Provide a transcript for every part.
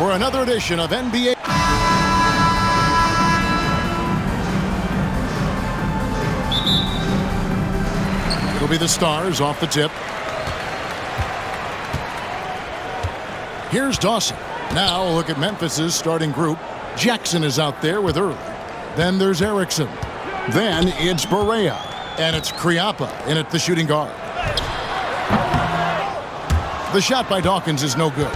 for another edition of NBA. It'll be the Stars off the tip. Here's Dawson. Now look at Memphis's starting group. Jackson is out there with Early. Then there's Erickson. Then it's Barea. And it's Kriapa in at the shooting guard. The shot by Dawkins is no good.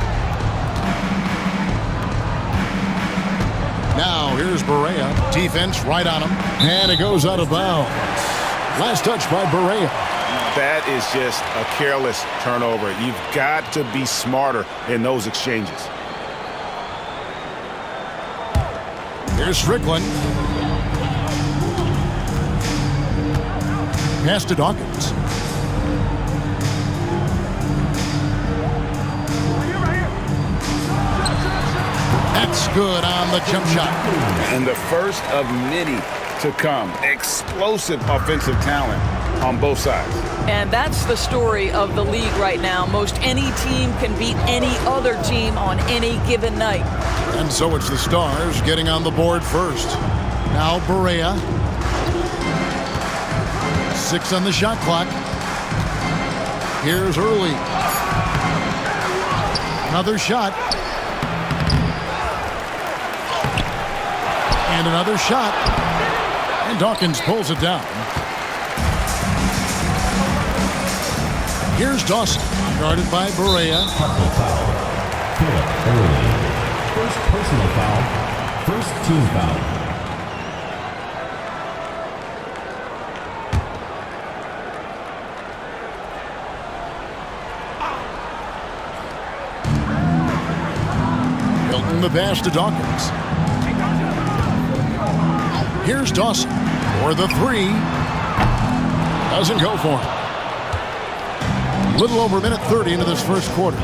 Now here's Barea. Defense right on him. And it goes out of bounds. Last touch by Barea. That is just a careless turnover. You've got to be smarter in those exchanges. Here's Strickland. Pass to Dawkins. That's good on the jump shot. And the first of many to come. Explosive offensive talent on both sides. And that's the story of the league right now. Most any team can beat any other team on any given night. And so it's the Stars getting on the board first. Now Barea. 6 on the shot clock. Here's Early. Another shot. And another shot. And Dawkins pulls it down. Here's Dawson, guarded by Barea. Personal foul. Philip Early. First personal foul. First team foul. Hilton the pass to Dawkins. Here's Dawson for the 3. Doesn't go for him. Little over a minute 30 into this first quarter.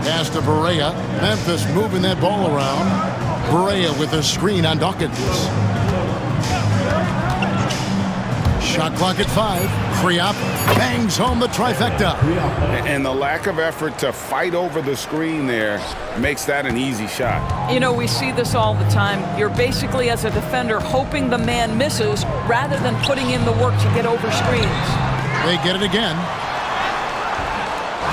Pass to Barea. Memphis moving that ball around. Barea with a screen on Dawkins. Shot clock at 5. Kriapa bangs home the trifecta. And the lack of effort to fight over the screen there makes that an easy shot. You know, we see this all the time. You're basically, as a defender, hoping the man misses rather than putting in the work to get over screens. They get it again.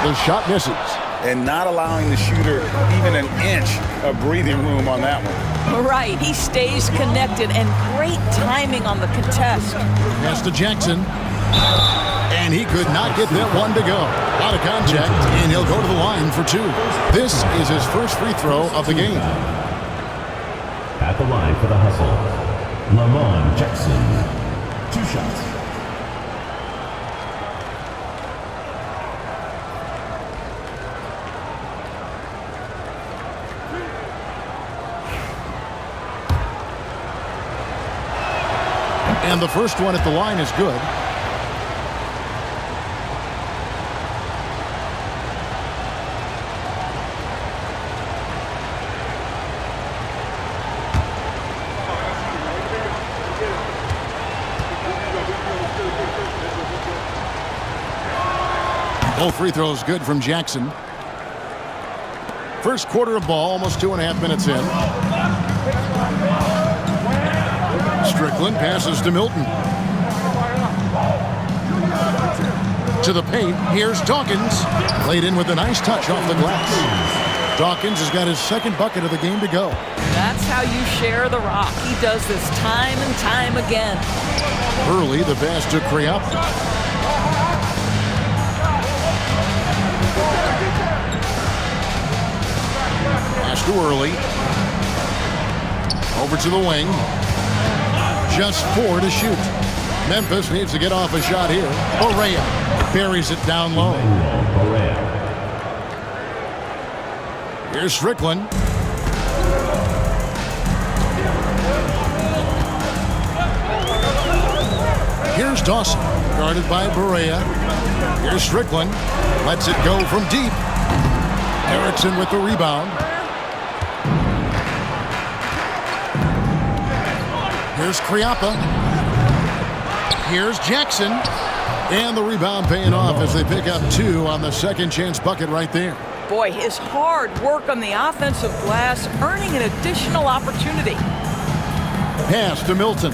The shot misses. And not allowing the shooter even an inch of breathing room on that one. Right, he stays connected, and great timing on the contest. Pass to Jackson. And he could not get that one to go. Out of contact, and he'll go to the line for 2. This is his first free throw of the game. At the line for the hustle, Lamont Jackson. 2 shots. And the first one at the line is good. Both free throws good from Jackson. First quarter of ball, almost 2.5 minutes in. Strickland passes to Milton. To the paint, here's Dawkins. Laid in with a nice touch off the glass. Dawkins has got his second bucket of the game to go. That's how you share the rock. He does this time and time again. Early, the pass to Kriapa. Pass to Early. Over to the wing. Just 4 to shoot. Memphis needs to get off a shot here. Barea buries it down low. Here's Strickland. Here's Dawson, guarded by Barea. Here's Strickland. Lets it go from deep. Erickson with the rebound. Here's Kriapa. Here's Jackson. And the rebound paying off as they pick up 2 on the second chance bucket right there. Boy, his hard work on the offensive glass earning an additional opportunity. Pass to Milton.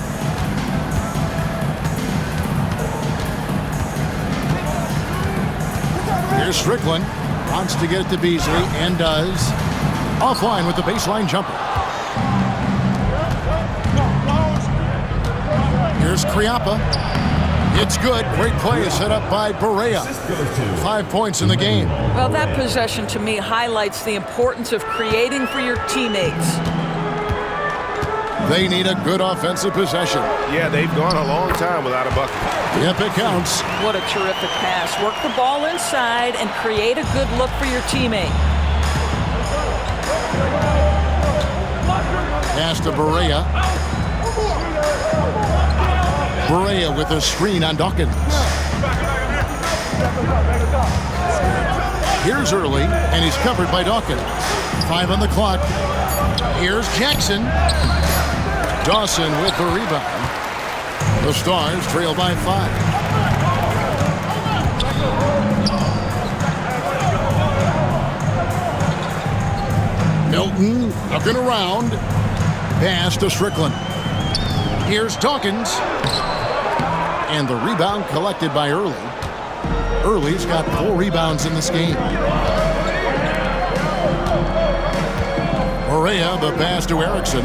Here's Strickland. Wants to get it to Beasley and does. Offline with the baseline jumper. Here's Kriapa. It's good. Great play set up by Barea. 5 points in the game. Well, that possession to me highlights the importance of creating for your teammates. They need a good offensive possession. Yeah, they've gone a long time without a bucket. Yep, it counts. What a terrific pass. Work the ball inside and create a good look for your teammate. Pass to Barea. Barea with a screen on Dawkins. Here's Early, and he's covered by Dawkins. 5 on the clock. Here's Jackson. Dawson with the rebound. The Stars trail by 5. Milton looking around. Pass to Strickland. Here's Dawkins. And the rebound collected by Early. Early's got 4 rebounds in this game. Barea, the pass to Erickson.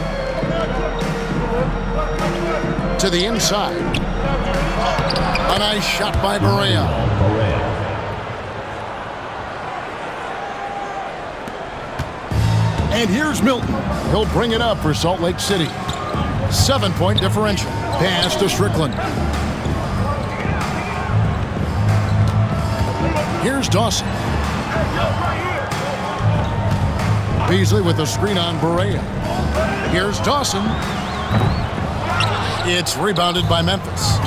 To the inside. A nice shot by Barea. And here's Milton. He'll bring it up for Salt Lake City. 7-point differential. Pass to Strickland. Here's Dawson. Beasley with the screen on Barea. Here's Dawson. It's rebounded by Memphis.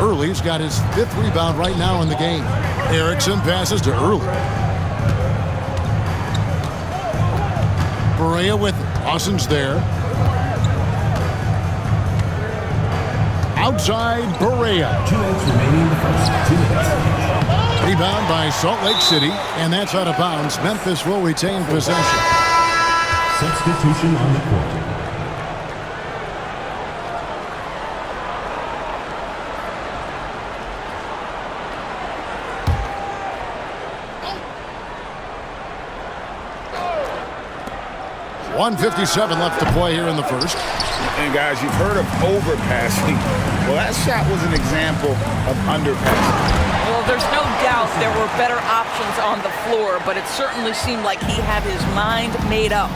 Early's got his 5th rebound right now in the game. Erickson passes to Early. Barea with it. Dawson's there. Outside Barea. 2 minutes remaining in the first. 2 minutes. Rebound by Salt Lake City, and that's out of bounds. Memphis will retain possession. Substitution on the court. .157 left to play here in the first. And guys, you've heard of overpassing. Well, that shot was an example of underpassing. Well, there's no doubt there were better options on the floor, but it certainly seemed like he had his mind made up.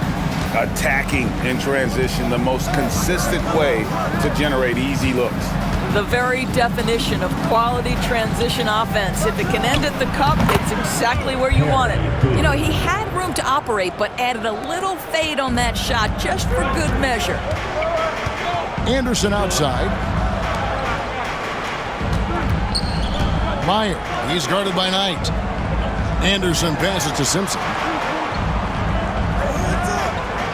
Attacking in transition, the most consistent way to generate easy looks. The very definition of quality transition offense. If it can end at the cup, it's exactly where you want it. You know, he had room to operate, but added a little fade on that shot just for good measure. Anderson outside. Meyer, he's guarded by Knight. Anderson passes to Simpson.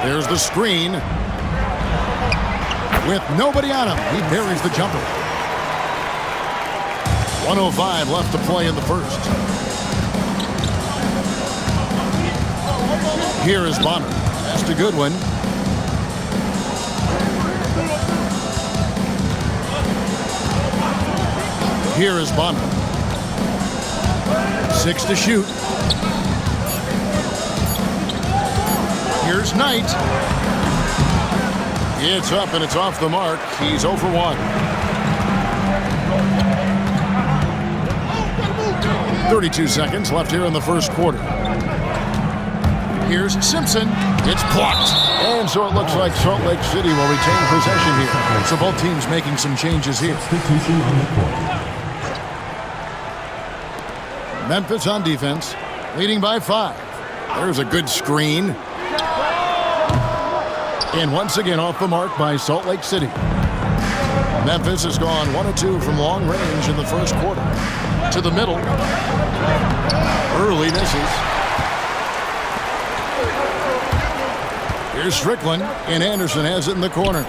There's the screen. With nobody on him, he buries the jumper. 1:05 left to play in the first. Here is Bonner. That's a good one. Here is Bonner. 6 to shoot. Here's Knight. It's up and it's off the mark. He's 0 for 1. 32 seconds left here in the first quarter. Here's Simpson. It's blocked. And so it looks like Salt Lake City will retain possession here. So both teams making some changes here. Substitution on the court. Memphis on defense, leading by 5. There's a good screen. And once again off the mark by Salt Lake City. Memphis has gone 1 of 2 from long range in the first quarter. To the middle. Early misses. Here's Strickland, and Anderson has it in the corner.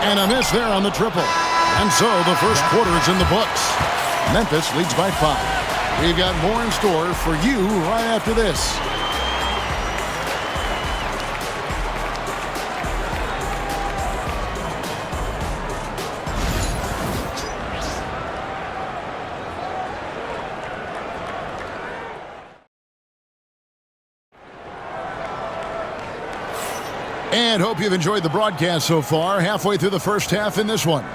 And a miss there on the triple. And so the first quarter is in the books. Memphis leads by 5. We've got more in store for you right after this. And hope you've enjoyed the broadcast so far. Halfway through the first half in this one.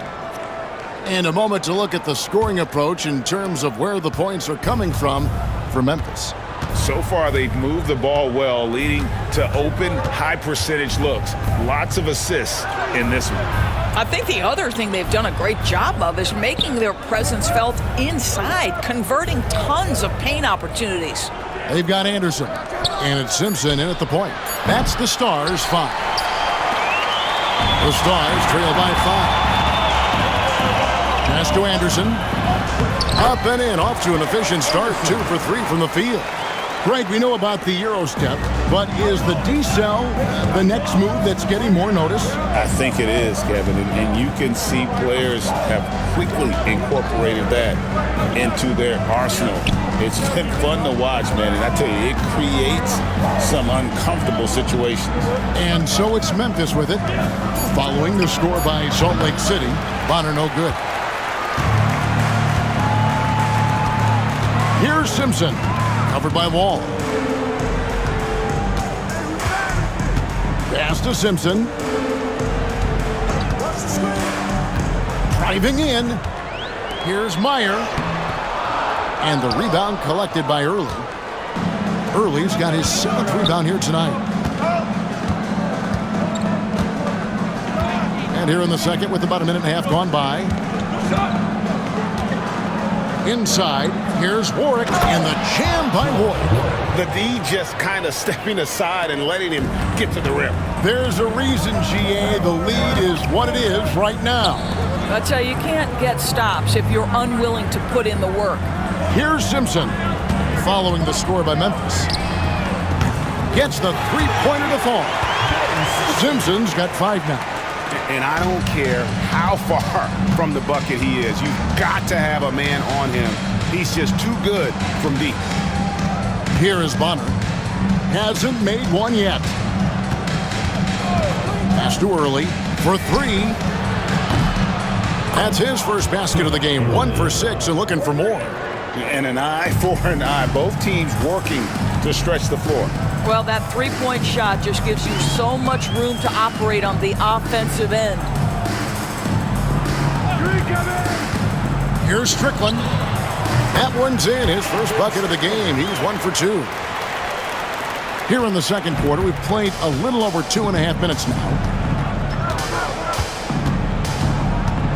And a moment to look at the scoring approach in terms of where the points are coming from for Memphis. So far, they've moved the ball well, leading to open, high-percentage looks. Lots of assists in this one. I think the other thing they've done a great job of is making their presence felt inside, converting tons of paint opportunities. They've got Anderson, and it's Simpson in at the point. That's the Stars' 5. The Stars trail by 5. Pass to Anderson. Up and in, off to an efficient start. 2 for 3 from the field. Greg, we know about the Euro step, but is the D-cell the next move that's getting more notice? I think it is, Kevin, and you can see players have quickly incorporated that into their arsenal. It's been fun to watch, man, and I tell you, it creates some uncomfortable situations. And so it's Memphis with it, following the score by Salt Lake City. Bonner no good. Here's Simpson, covered by Wall. Pass to Simpson. Driving in. Here's Meyer. And the rebound collected by Early. Early's got his 7th rebound here tonight. And here in the second with about a minute and a half gone by. Inside, here's Warwick, and the jam by Warwick. The D just kind of stepping aside and letting him get to the rim. There's a reason, GA, the lead is what it is right now. That's how you can't get stops if you're unwilling to put in the work. Here's Simpson, following the score by Memphis. Gets the three-pointer to fall. Simpson's got 5 now. And I don't care how far from the bucket he is. You've got to have a man on him. He's just too good from deep. Here is Bonner. Hasn't made one yet. Pass to Early for 3. That's his first basket of the game. 1 for 6 and looking for more. And an eye for an eye. Both teams working to stretch the floor. Well, that three-point shot just gives you so much room to operate on the offensive end. Here's Strickland. That one's in. His first bucket of the game. He's 1 for 2. Here in the second quarter, we've played a little over 2.5 minutes now.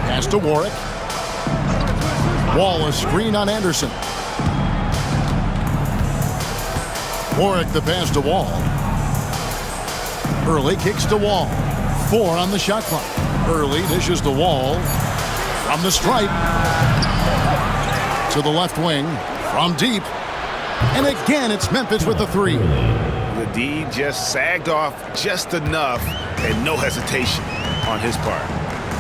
Pass to Warwick. Wall, a screen on Anderson. Warwick the pass to Wall. Early kicks to Wall. 4 on the shot clock. Early dishes to Wall. From the stripe. To the left wing. From deep. And again, it's Memphis with the 3. The D just sagged off just enough and no hesitation on his part.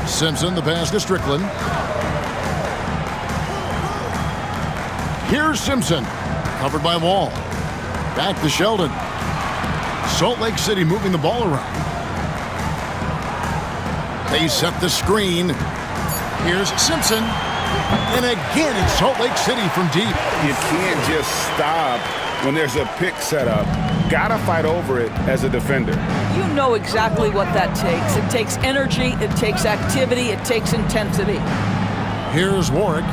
Simpson the pass to Strickland. Here's Simpson. Covered by Wall. Back to Sheldon. Salt Lake City moving the ball around. They set the screen. Here's Simpson. And again, it's Salt Lake City from deep. You can't just stop when there's a pick set up. Gotta fight over it as a defender. You know exactly what that takes. It takes energy, it takes activity, it takes intensity. Here's Warwick.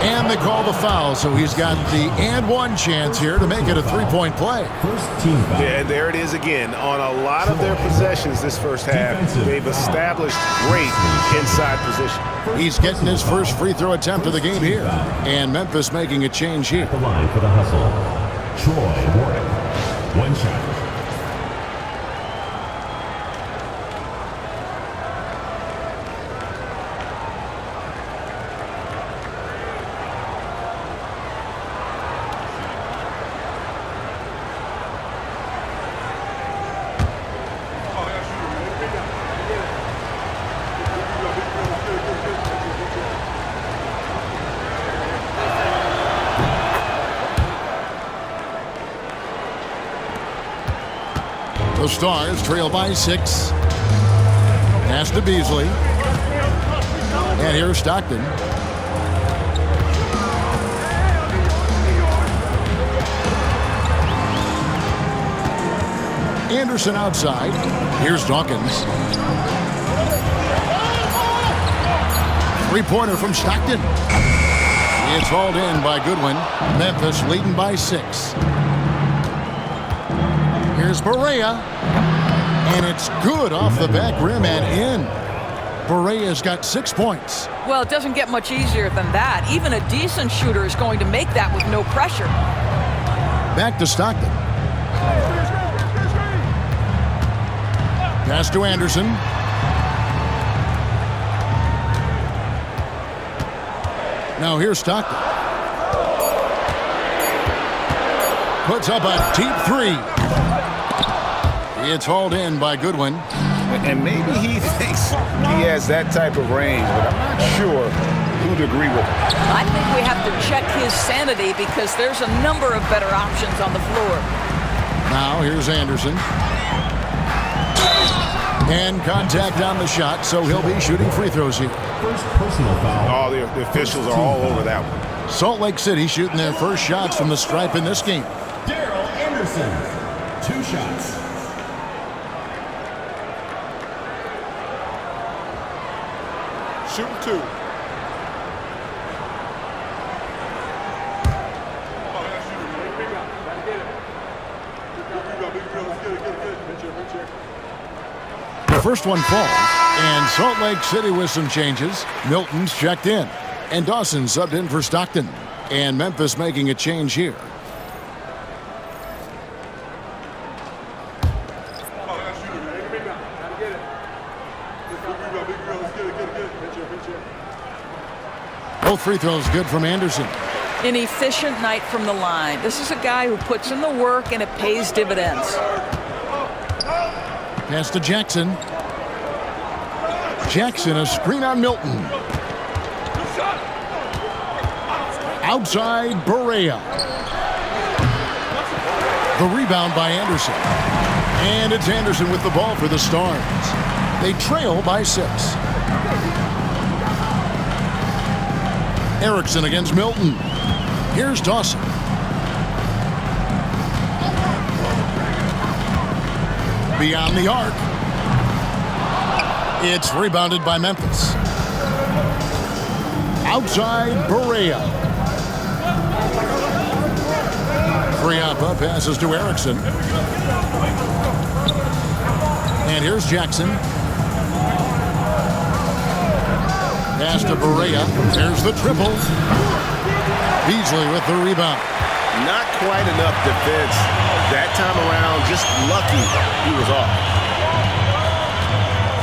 And they call the foul, so he's got the and one chance here to make it a three-point play. First team foul. Yeah, there it is again. On a lot of their possessions this first half, they've established great inside position. He's getting his first free throw attempt of the game here. And Memphis making a change here. At the line for the hustle. Troy Warwick. 1 shot. The Stars trail by 6. Pass to Beasley. And here's Stockton. Anderson outside. Here's Dawkins. Three-pointer from Stockton. It's hauled in by Goodwin. Memphis leading by 6. Here's Barea. And it's good off the back rim and in. Barea's got 6 points. Well, it doesn't get much easier than that. Even a decent shooter is going to make that with no pressure. Back to Stockton. Pass to Anderson. Now here's Stockton. Puts up a deep 3. It's hauled in by Goodwin. And maybe he thinks he has that type of range, but I'm not sure who'd agree with him. I think we have to check his sanity because there's a number of better options on the floor. Now here's Anderson. And contact on the shot, so he'll be shooting free throws here. First personal foul. Oh, the officials are all over that one. Salt Lake City shooting their first shots from the stripe in this game. Daryl Anderson. 2 shots. Shooting 2. The first one falls, and Salt Lake City with some changes. Milton's checked in, and Dawson subbed in for Stockton. And Memphis making a change here. Both free throws good from Anderson. An efficient night from the line. This is a guy who puts in the work and it pays dividends. Pass to Jackson. Jackson, a screen on Milton. Outside, Barea. The rebound by Anderson. And it's Anderson with the ball for the Stars. They trail by 6. Erickson against Milton. Here's Dawson. Beyond the arc. It's rebounded by Memphis. Outside, Barea. Kriapa passes to Erickson. And here's Jackson. Pass to Barea. There's the triple. Beasley with the rebound. Not quite enough defense that time around. Just lucky he was off.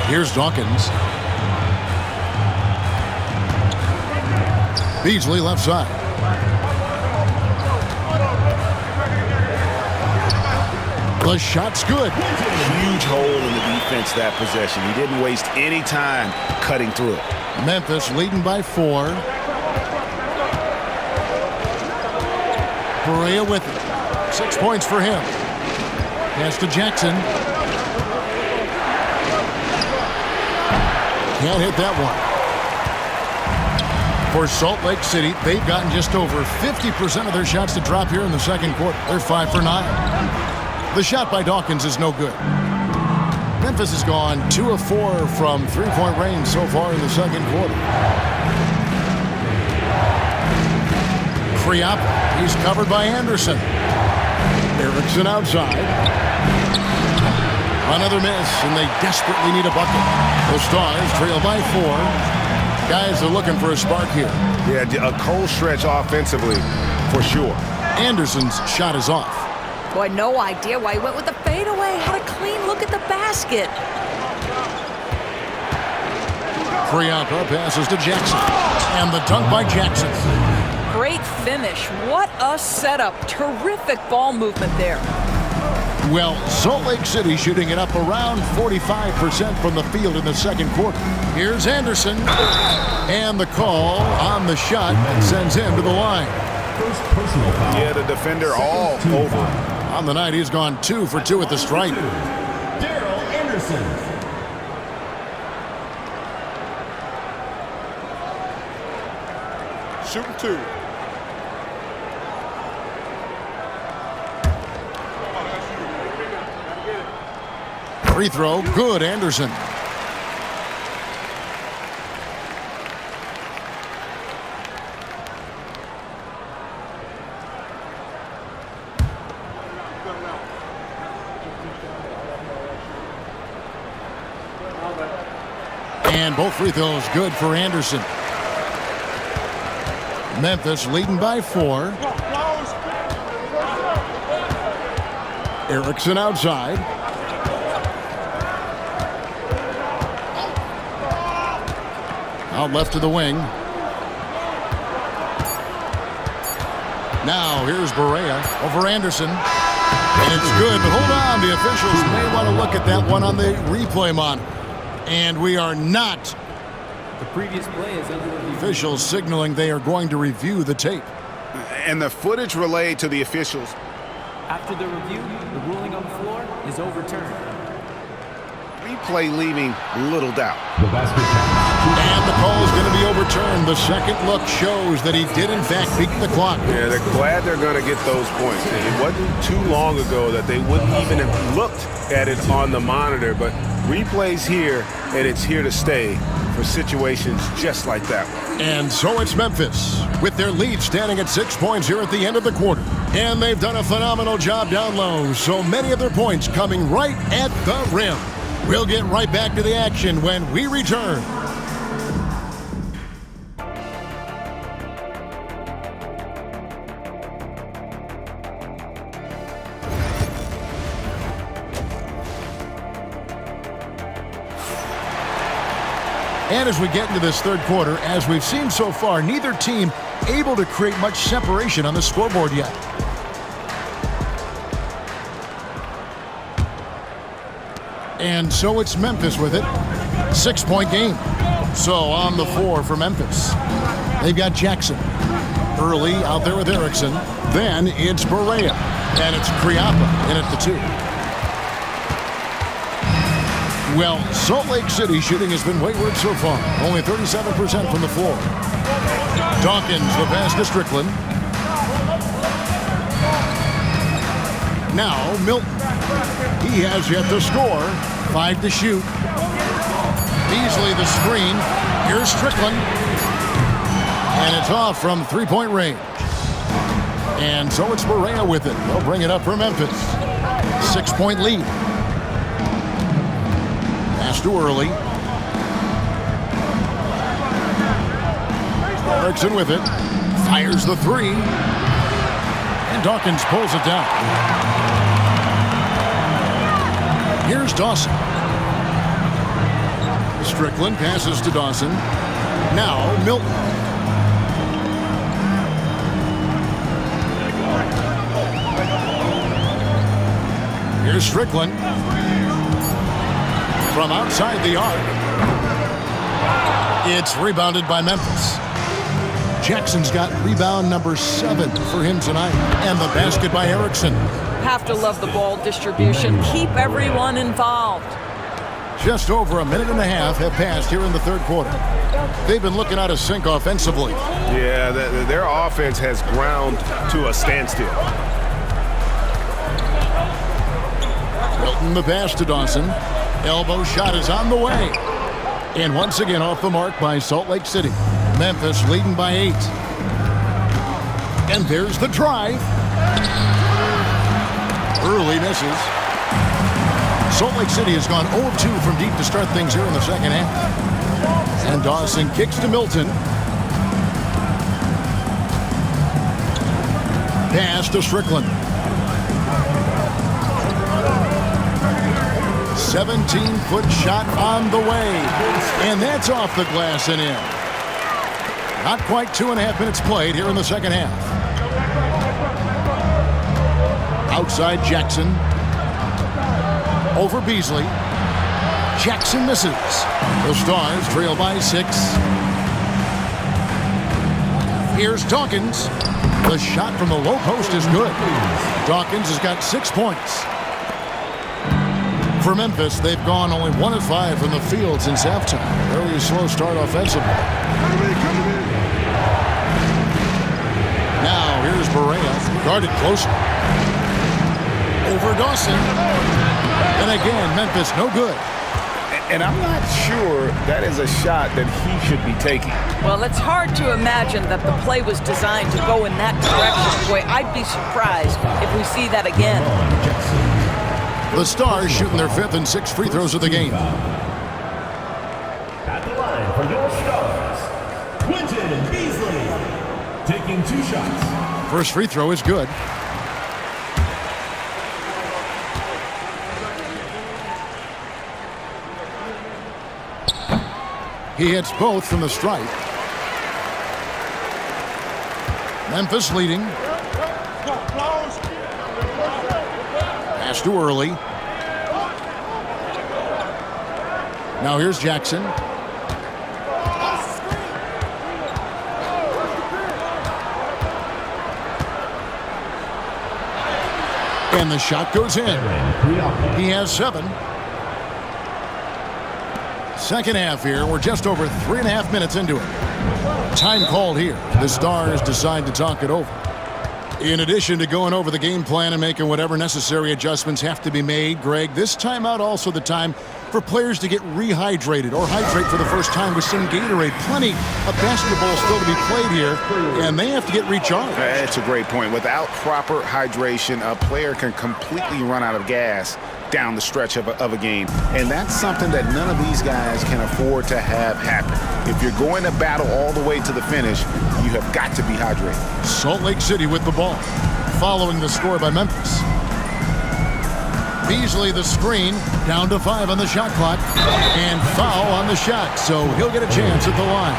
Here's Dawkins. Beasley left side. The shot's good. Huge hole in the defense that possession. He didn't waste any time cutting through it. Memphis leading by 4. Barea with it. 6 points for him. Pass to Jackson. Can't hit that one. For Salt Lake City, they've gotten just over 50% of their shots to drop here in the second quarter. They're 5 for 9. The shot by Dawkins is no good. Memphis has gone 2 of 4 from three-point range so far in the second quarter. Kriapa, he's covered by Anderson. Erickson outside. Another miss, and they desperately need a bucket. The Stars trail by 4. Guys are looking for a spark here. Yeah, a cold stretch offensively, for sure. Anderson's shot is off. Boy, no idea why he went with the fadeaway. Had a clean look at the basket. Kriapa passes to Jackson. And the dunk by Jackson. Great finish. What a setup. Terrific ball movement there. Well, Salt Lake City shooting it up around 45% from the field in the second quarter. Here's Anderson. And the call on the shot sends him to the line. First personal foul. Yeah, the defender all over. On the night, he's gone 2 for 2 at the stripe. Jackson. Shooting 2. Free throw, good, Anderson. And both free throws good for Anderson. Memphis leading by 4. Erickson outside. Out left to the wing. Now here's Barea over Anderson. And it's good, but hold on. The officials may want to look at that one on the replay monitor. And we are not. The previous play is under review. Officials signaling they are going to review the tape. And the footage relayed to the officials. After the review, the ruling on the floor is overturned. Replay leaving little doubt. The basket count. And the call is going to be overturned. The second look shows that he did, in fact, beat the clock. Yeah, they're glad they're going to get those points. It wasn't too long ago that they wouldn't even have looked at it on the monitor, but replay's here, and it's here to stay for situations just like that one. And so it's Memphis, with their lead standing at 6 points here at the end of the quarter. And they've done a phenomenal job down low, so many of their points coming right at the rim. We'll get right back to the action when we return. And as we get into this third quarter, as we've seen so far, neither team able to create much separation on the scoreboard yet. And so it's Memphis with it. 6-point game. So on the floor for Memphis, they've got Jackson. Early out there with Erickson. Then it's Barea. And it's Kriapa in at the 2. Well, Salt Lake City shooting has been wayward so far. Only 37% from the floor. Dawkins, the pass to Strickland. Now Milton. He has yet to score. 5 to shoot. Beasley the screen. Here's Strickland. And it's off from 3-point range. And so it's Barea with it. They'll bring it up for Memphis. 6-point lead. Pass to early. Erickson with it. Fires the 3. And Dawkins pulls it down. Here's Dawson. Strickland passes to Dawson. Now Milton. Here's Strickland. From outside the arc. It's rebounded by Memphis. Jackson's got rebound number 7 for him tonight. And the basket by Erickson. Have to love the ball distribution. Keep everyone involved. Just over a minute and a half have passed here in the third quarter. They've been looking out of sync offensively. Yeah, their offense has ground to a standstill. Milton the pass to Dawson. Elbow shot is on the way. And once again off the mark by Salt Lake City. Memphis leading by 8. And there's the drive. Early misses. Salt Lake City has gone 0-2 from deep to start things here in the second half. And Dawson kicks to Milton. Pass to Strickland. 17-foot shot on the way. And that's off the glass and in. Not quite 2.5 minutes played here in the second half. Outside Jackson. Over Beasley. Jackson misses. The Stars trail by 6. Here's Dawkins. The shot from the low post is good. Dawkins has got 6 points. For Memphis, they've gone only 1 of 5 from the field since halftime. Early slow start offensively. Now here's Berea, guarded closer. Over Dawson. And again, Memphis no good. And I'm not sure that is a shot that he should be taking. Well, it's hard to imagine that the play was designed to go in that direction. Boy, I'd be surprised if we see that again. The Stars shooting their 5th and 6th free throws of the game. At the line for your Stars, Quentin Beasley, taking 2 shots. First free throw is good. He hits both from the stripe. Memphis leading. Pass too early. Now here's Jackson. And the shot goes in. He has 7. Second half here. We're just over 3.5 minutes into it. Time called here. The Stars decide to talk it over. In addition to going over the game plan and making whatever necessary adjustments have to be made, Greg, this timeout also the time for players to get rehydrated or hydrate for the first time with some Gatorade. Plenty of basketball still to be played here, and they have to get recharged. That's a great point. Without proper hydration, a player can completely run out of gas down the stretch of a game. And that's something that none of these guys can afford to have happen. If you're going to battle all the way to the finish, you have got to be hydrated. Salt Lake City with the ball, following the score by Memphis. Beasley the screen, down to 5 on the shot clock, and foul on the shot, so he'll get a chance at the line.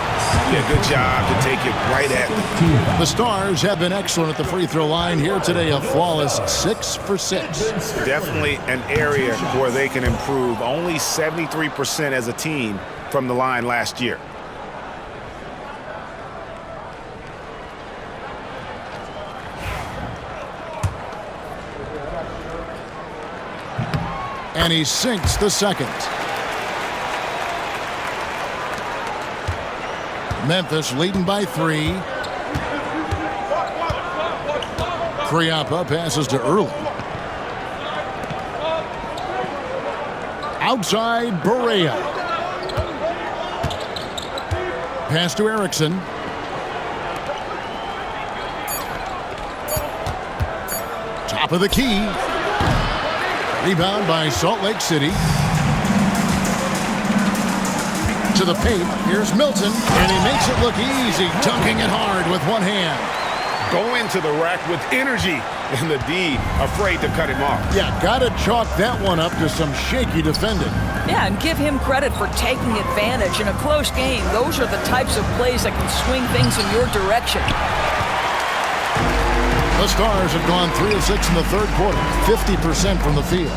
Yeah, good job to take it right at them. The Stars have been excellent at the free throw line here today, a flawless 6 for 6. Definitely an area where they can improve. Only 73% as a team from the line last year. And he sinks the second. Memphis leading by 3. Kriapa passes to Early. Outside Berea. Pass to Erickson. Top of the key. Rebound by Salt Lake City. To the paint. Here's Milton, and he makes it look easy, dunking it hard with one hand. Going to the rack with energy, and the D afraid to cut him off. Yeah, gotta chalk that one up to some shaky defending. Yeah, and give him credit for taking advantage in a close game. Those are the types of plays that can swing things in your direction. The Stars have gone 3 of 6 in the third quarter, 50% from the field.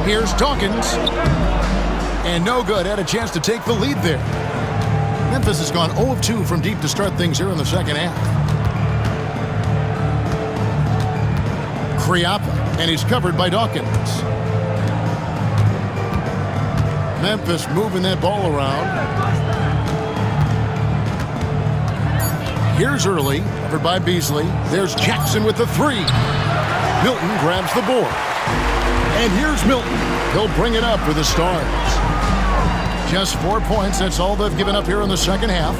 Here's Dawkins. And no good, had a chance to take the lead there. Memphis has gone 0 of 2 from deep to start things here in the second half. Kriapa, and he's covered by Dawkins. Memphis moving that ball around. Here's Early, covered by Beasley. There's Jackson with the 3. Milton grabs the board. And here's Milton. He'll bring it up for the Stars. Just 4 points. That's all they've given up here in the second half.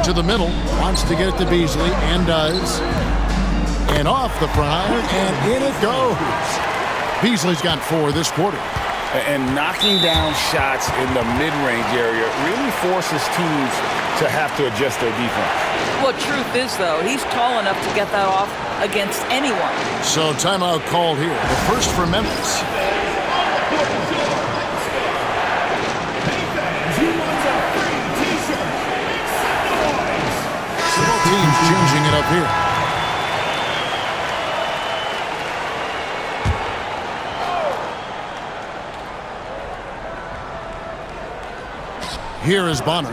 To the middle. Wants to get it to Beasley, and does. And off the prime, and in it goes. Beasley's got 4 this quarter. And knocking down shots in the mid-range area really forces teams to have to adjust their defense. Well, truth is, though, he's tall enough to get that off against anyone. So timeout called here. The first for Memphis. Both teams changing it up here. Here is Bonner.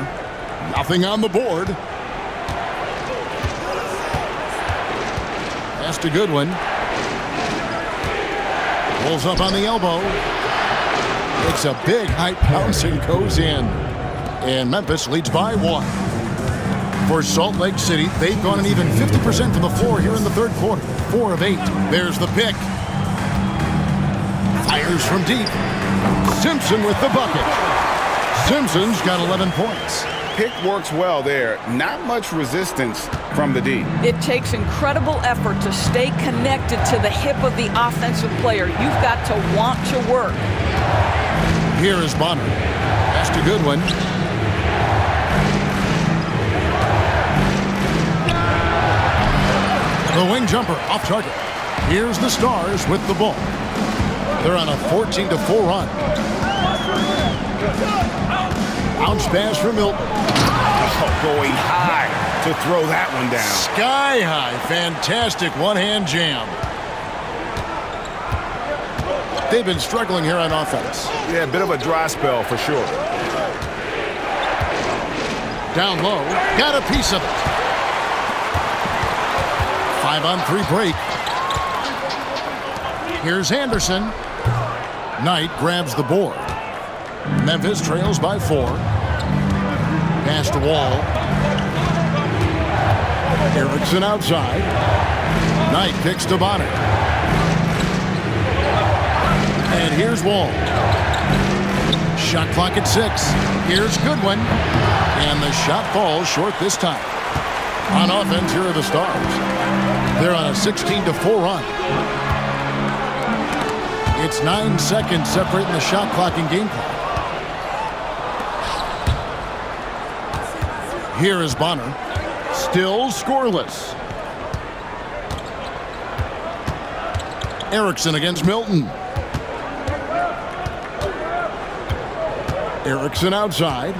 Nothing on the board. That's a good one. Pulls up on the elbow. It's a big high bounce and goes in. And Memphis leads by 1. For Salt Lake City, they've gone an even 50% from the floor here in the third quarter. 4 of 8. There's the pick. Fires from deep. Simpson with the bucket. Simpson's got 11 points. Pick works well there. Not much resistance from the D. It takes incredible effort to stay connected to the hip of the offensive player. You've got to want to work. Here is Bonner. That's a good one. The wing jumper off target. Here's the Stars with the ball. They're on a 14-4 run. Bounce pass for Milton. Oh, going high to throw that one down. Sky high. Fantastic one-hand jam. They've been struggling here on offense. Yeah, a bit of a dry spell for sure. Down low. Got a piece of it. 5-on-3 break. Here's Anderson. Knight grabs the board. Memphis trails by 4. Pass to Wall. Erickson outside. Knight kicks to Bonner. And here's Wall. Shot clock at 6. Here's Goodwin. And the shot falls short this time. On offense, here are the Stars. They're on a 16-4 run. It's 9 seconds separating the shot clock and game clock. Here is Bonner. Still scoreless. Erickson against Milton. Erickson outside.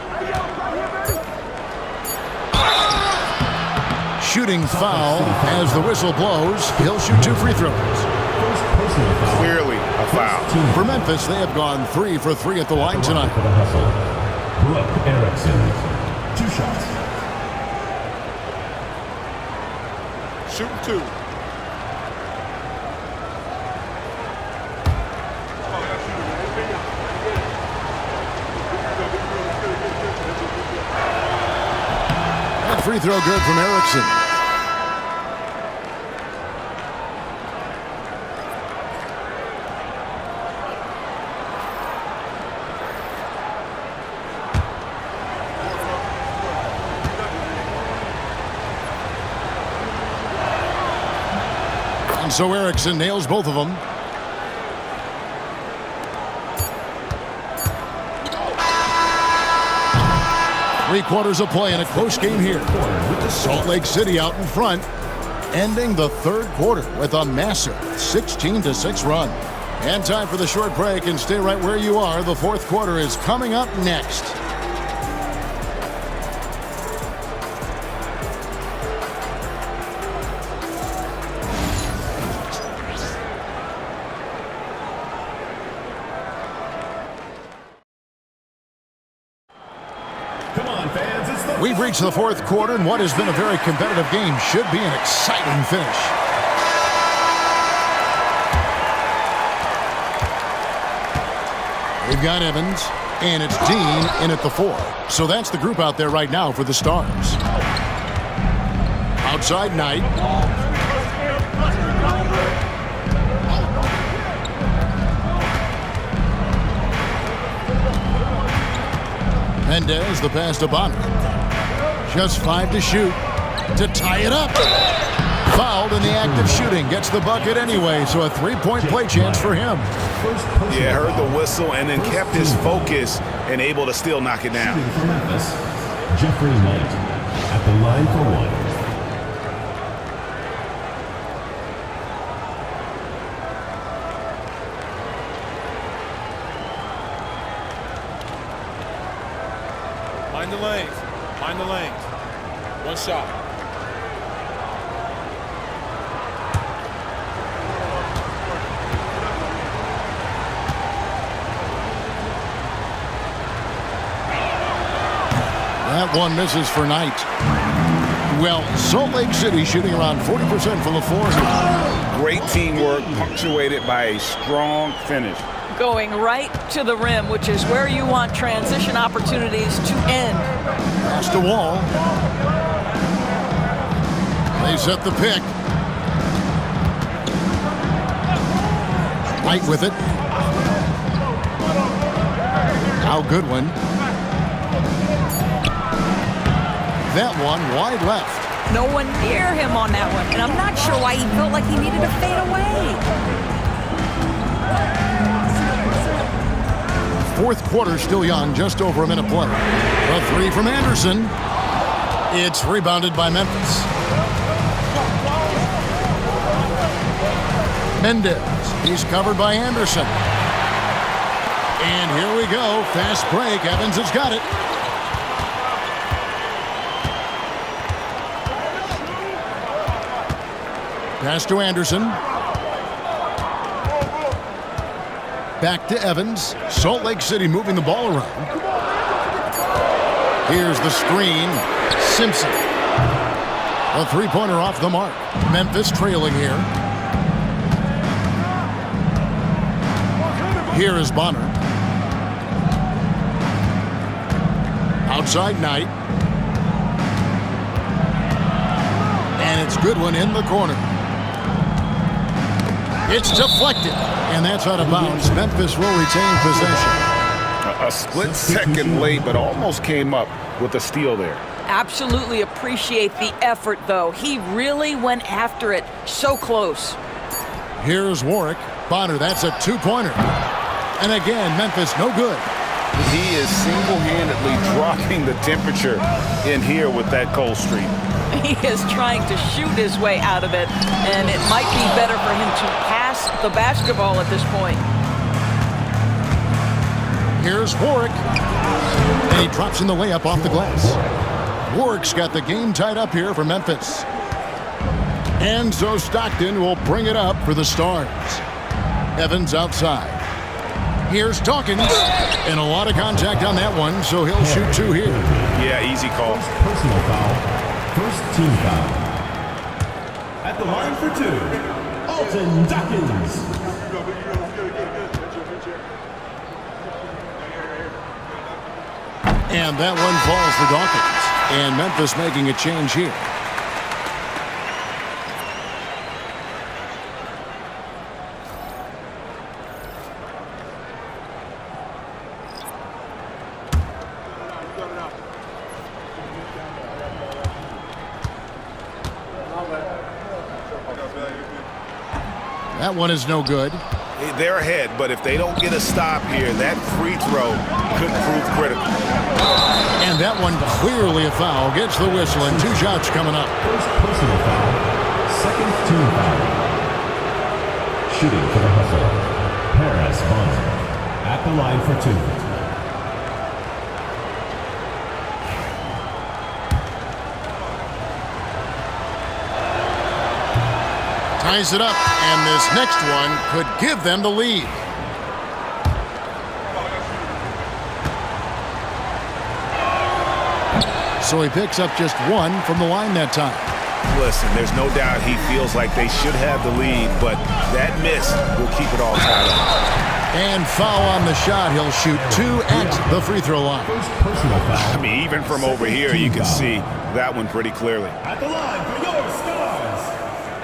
Shooting foul as the whistle blows. He'll shoot 2 free throws. Clearly a foul. For Memphis, they have gone 3 for 3 at the line tonight. For the hustle, Brooke Erickson. 2 shots. Shooting 2. That free throw good from Erickson. And so Erickson nails both of them. Three-quarters of play in a close game here. Salt Lake City out in front, ending the third quarter with a massive 16-6 run. And time for the short break, and stay right where you are. The fourth quarter is coming up next. We've reached the fourth quarter, and what has been a very competitive game should be an exciting finish. They've got Evans, and it's Dean in at the 4. So that's the group out there right now for the Stars. Outside Knight. Mendez, the pass to Bonner. Just 5 to shoot to tie it up. Fouled in the act of shooting. Gets the bucket anyway, so a 3-point play chance for him. Yeah, heard the whistle and then kept his focus and able to still knock it down. For Memphis, Jeffrey Knight at the line for 1. Mind the lanes. Mind the lanes. One shot. That one misses for Knight. Well, Salt Lake City shooting around 40% from the floor. Great teamwork punctuated by a strong finish. Going right to the rim, which is where you want transition opportunities to end. Past the wall. They set the pick. White with it. Now Goodwin. That one wide left. No one near him on that one, and I'm not sure why he felt like he needed to fade away. Fourth quarter still young, just over a minute play. A three from Anderson. It's rebounded by Memphis. Mendez. He's covered by Anderson. And here we go. Fast break. Evans has got it. Pass to Anderson. Back to Evans. Salt Lake City moving the ball around. Here's the screen. Simpson. A three-pointer off the mark. Memphis trailing here. Here is Bonner. Outside Knight. And it's Goodwin in the corner. It's deflected. And that's out of bounds. Memphis will retain possession. A split second late, but almost came up with a steal there. Absolutely appreciate the effort, though. He really went after it. So close. Here's Warwick. Bonner, that's a two-pointer. And again, Memphis no good. He is single-handedly dropping the temperature in here with that cold streak. He is trying to shoot his way out of it, and it might be better for him to pass the basketball at this point. Here's Warwick. And he drops in the layup off the glass. Warwick's got the game tied up here for Memphis. And so Stockton will bring it up for the Stars. Evans outside. Here's Dawkins. And a lot of contact on that one, so he'll shoot two here. Yeah, easy call. Personal foul. First team foul. At the line for two, Alton Dawkins. And that one falls for Dawkins. And Memphis making a change here. That one is no good. They're ahead, but if they don't get a stop here, that free throw could prove critical. And that one clearly a foul. Gets the whistle, and two shots coming up. First personal foul. Second team foul. Shooting for the hustle. Paris Bonner. At the line for two. Ties it up, and this next one could give them the lead. So he picks up just one from the line that time. Listen, there's no doubt he feels like they should have the lead, but that miss will keep it all tied up. And foul on the shot. He'll shoot two at the free throw line. First personal foul. I mean, even from over here, you can see that one pretty clearly. At the line for your Stars,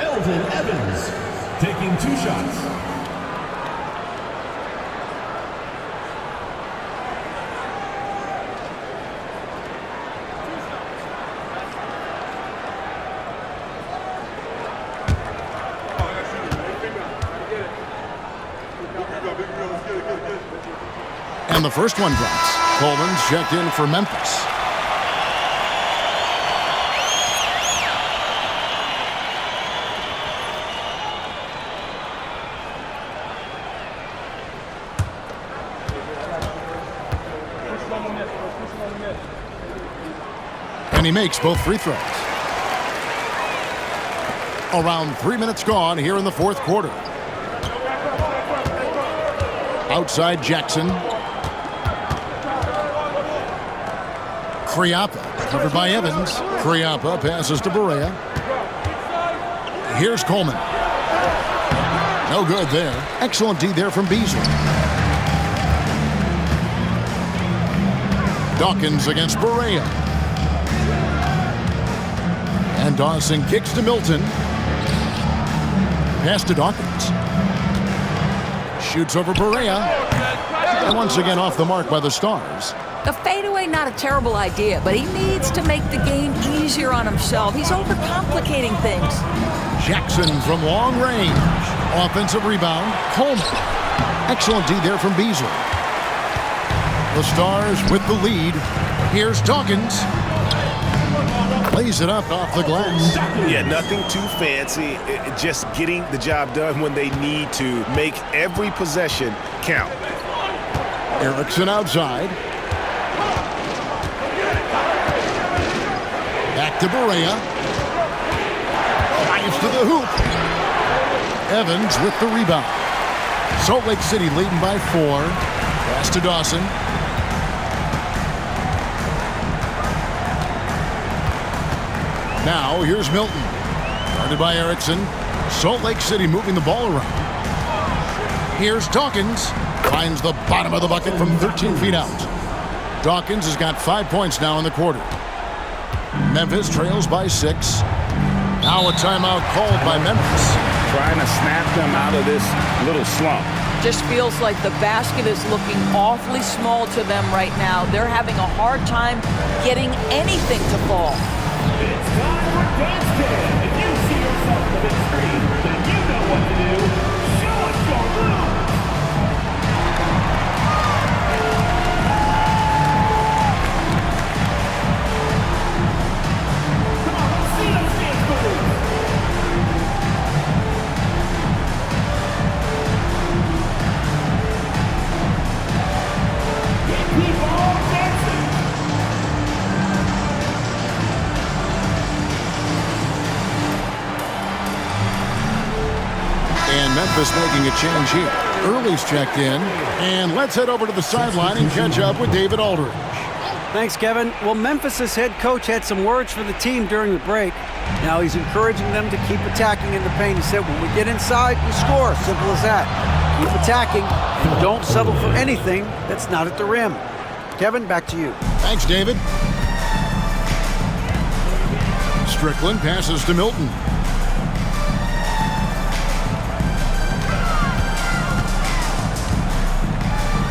Eldon Evans, taking two shots. And the first one drops. Coleman's checked in for Memphis. And he makes both free throws. Around 3 minutes gone here in the fourth quarter. Outside Jackson. Kriapa, covered by Evans. Kriapa passes to Barea. Here's Coleman. No good there. Excellent D there from Beasley. Dawkins against Berea. And Dawson kicks to Milton. Pass to Dawkins. Shoots over Berea. And once again off the mark by the Stars. The fadeaway, not a terrible idea, but he needs to make the game easier on himself. He's overcomplicating things. Jackson from long range. Offensive rebound. Coleman. Excellent D there from Beasley. The Stars with the lead. Here's Dawkins. Plays it up off the glass. Yeah, nothing too fancy. Just getting the job done when they need to. Make every possession count. Erickson outside. Back to Berea. Drives to the hoop. Evans with the rebound. Salt Lake City leading by 4. Pass to Dawson. Now here's Milton. Guarded by Erickson. Salt Lake City moving the ball around. Here's Dawkins. Finds the bottom of the bucket from 13 feet out. Dawkins has got 5 points now in the quarter. Memphis trails by 6. Now a timeout called by Memphis. Trying to snap them out of this little slump. Just feels like the basket is looking awfully small to them right now. They're having a hard time getting anything to fall. It's time for Dance Kid. If you see yourself on the big screen, then you know what to do. Show us your move. Come on, let's see those dance moves. Yeah, keep on dancing. And Memphis making a change here. Early's checked in. And let's head over to the sideline and catch up with David Aldridge. Thanks, Kevin. Well, Memphis' head coach had some words for the team during the break. Now he's encouraging them to keep attacking in the paint. He said, when we get inside, we score. Simple as that. Keep attacking and don't settle for anything that's not at the rim. Kevin, back to you. Thanks, David. Strickland passes to Milton.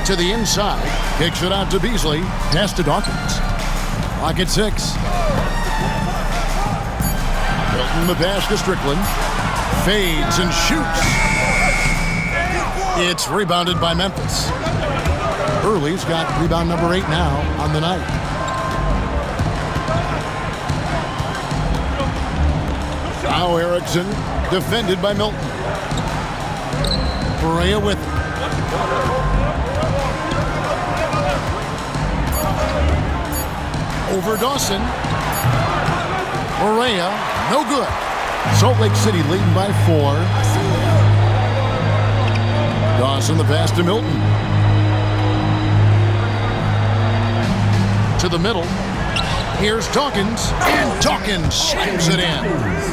To the inside, kicks it out to Beasley. Pass to Dawkins. Clock at 6. Milton the pass to Strickland. Fades and shoots. It's rebounded by Memphis. Early's got rebound number 8 now on the night. Now Erickson, defended by Milton. Berea with it. Over Dawson. Berea, no good. Salt Lake City leading by 4. Dawson the pass to Milton. To the middle. Here's Dawkins, and Dawkins slams it in.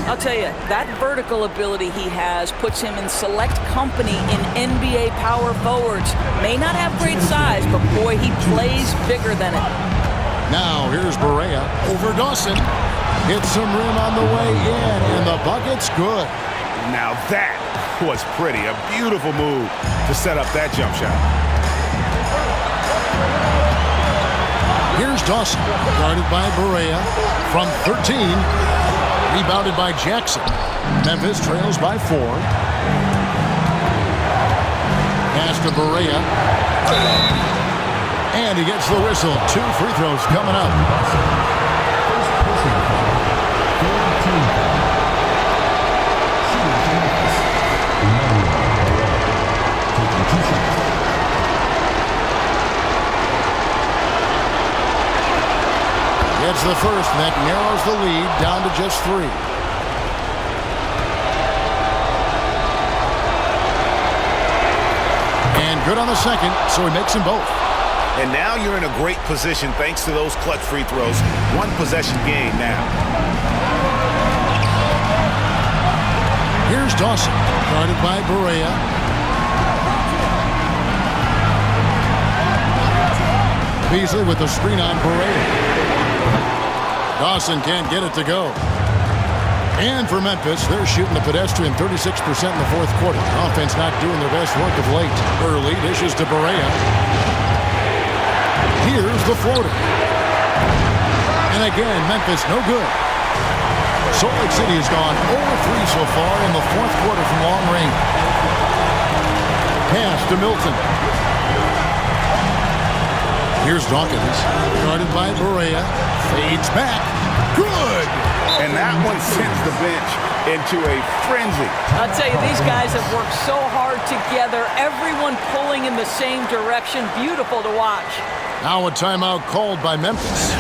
I'll tell you, that vertical ability he has puts him in select company in NBA power forwards. May not have great size, but boy, he plays bigger than it. Now here's Berea over Dawson. Hits some rim on the way in, and the bucket's good. Now that was pretty. A beautiful move to set up that jump shot. Here's Dawson, guarded by Berea from 13. Rebounded by Jackson. Memphis trails by 4. Pass to Berea. And he gets the whistle. 2 free throws coming up. It's the first that narrows the lead down to just 3. And good on the second, so he makes them both. And now you're in a great position thanks to those clutch free throws. 1 possession game now. Here's Dawson, guarded by Berea. Beasley with the screen on Berea. Dawson can't get it to go. And for Memphis, they're shooting the pedestrian 36% in the fourth quarter. The offense not doing their best work of late. Early dishes to Berea. Here's the floater. And again, Memphis no good. Salt Lake City has gone 0-3 so far in the fourth quarter from long range. Pass to Milton. Here's Dawkins, guarded by Berea. Fades back. Good! And that one sends the bench into a frenzy. I'll tell you, these guys have worked so hard together. Everyone pulling in the same direction. Beautiful to watch. Now a timeout called by Memphis.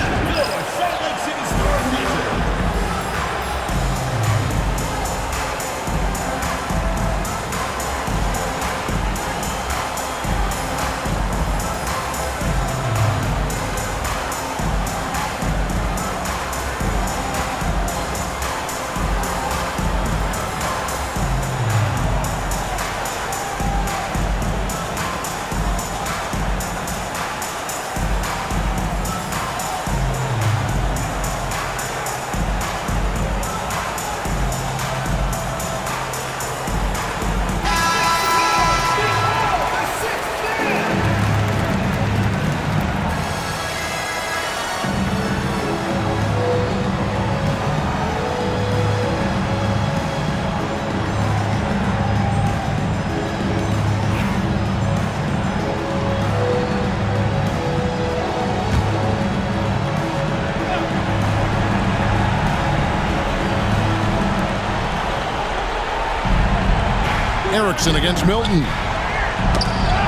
Erickson against Milton.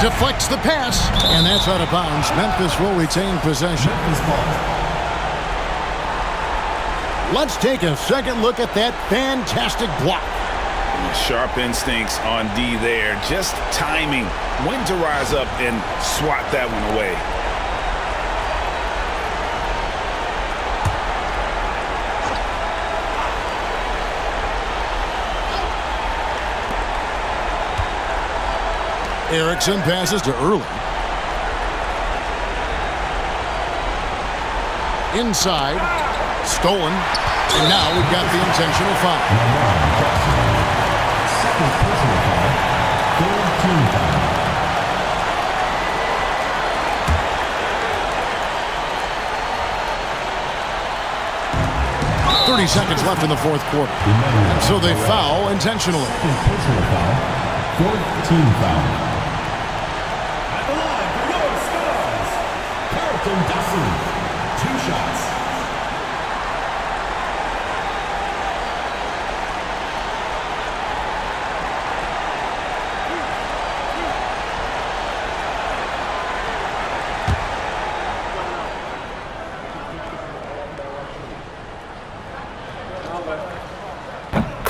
Deflects the pass, and that's out of bounds. Memphis will retain possession. Let's take a second look at that fantastic block. Sharp instincts on D there. Just timing when to rise up and swat that one away. Erickson passes to Early. Inside. Stolen. And now we've got the intentional foul. Second personal foul. Third team foul. .30 left in the fourth quarter. And so they foul intentionally. Second personal foul. Fourth team foul. Dawson, 2 shots.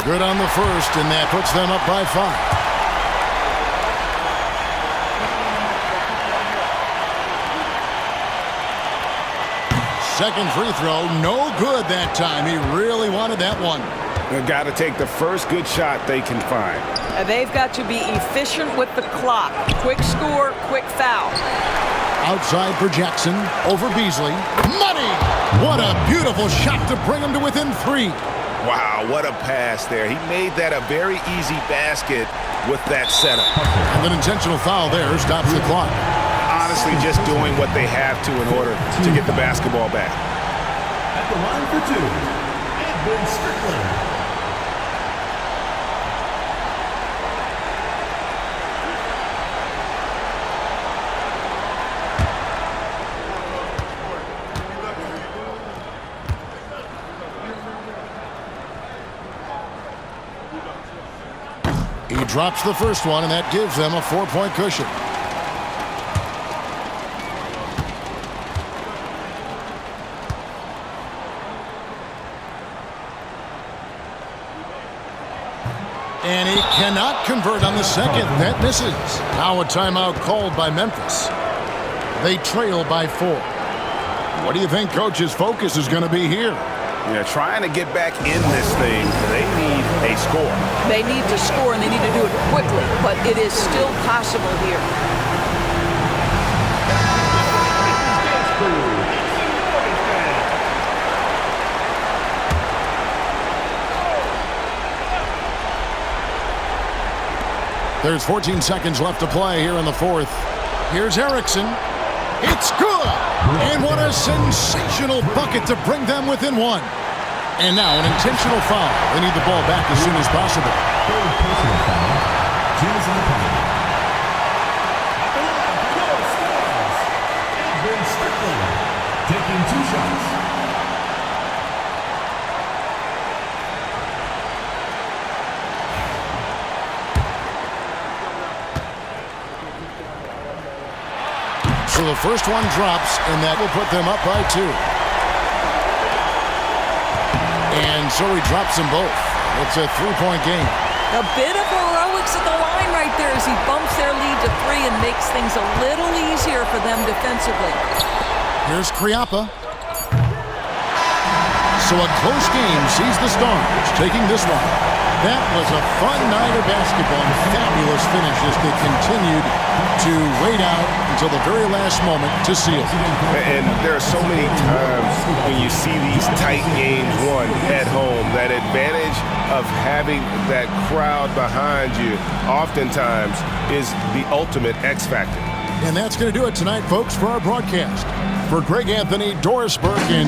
Good on the first, and that puts them up by 5. Second free throw, no good that time. He really wanted that one. They've got to take the first good shot they can find. And they've got to be efficient with the clock. Quick score, quick foul. Outside for Jackson, over Beasley. Money! What a beautiful shot to bring him to within 3. Wow, what a pass there. He made that a very easy basket with that setup. And an intentional foul there stops the clock. Honestly, just doing what they have to in order to get the basketball back. At the line for 2, Edwin Strickland. He drops the first one, and that gives them a 4-point cushion. And he cannot convert on the second. That misses. Now a timeout called by Memphis. They trail by 4. What do you think Coach's focus is going to be here? Yeah, trying to get back in this thing. They need a score. They need to score, and they need to do it quickly, but it is still possible here. There's 14 seconds left to play here in the fourth. Here's Erickson. It's good! And what a sensational bucket to bring them within one. And now an intentional foul. They need the ball back as soon as possible. Third personal foul. Teams in the penalty. At the line for your Stars, Edwin Strickland, taking 2 shots. So the first one drops, and that will put them up by 2. And so he drops them both. It's a 3-point game. A bit of heroics at the line right there as he bumps their lead to 3 and makes things a little easier for them defensively. Here's Kriapa. So a close game sees the Stars taking this one. That was a fun night of basketball and fabulous finish as they continued to wait out until the very last moment to seal. And there are so many times when you see these tight games won at home, that advantage of having that crowd behind you oftentimes is the ultimate X factor. And that's going to do it tonight, folks, for our broadcast. For Greg Anthony, Doris Burke, and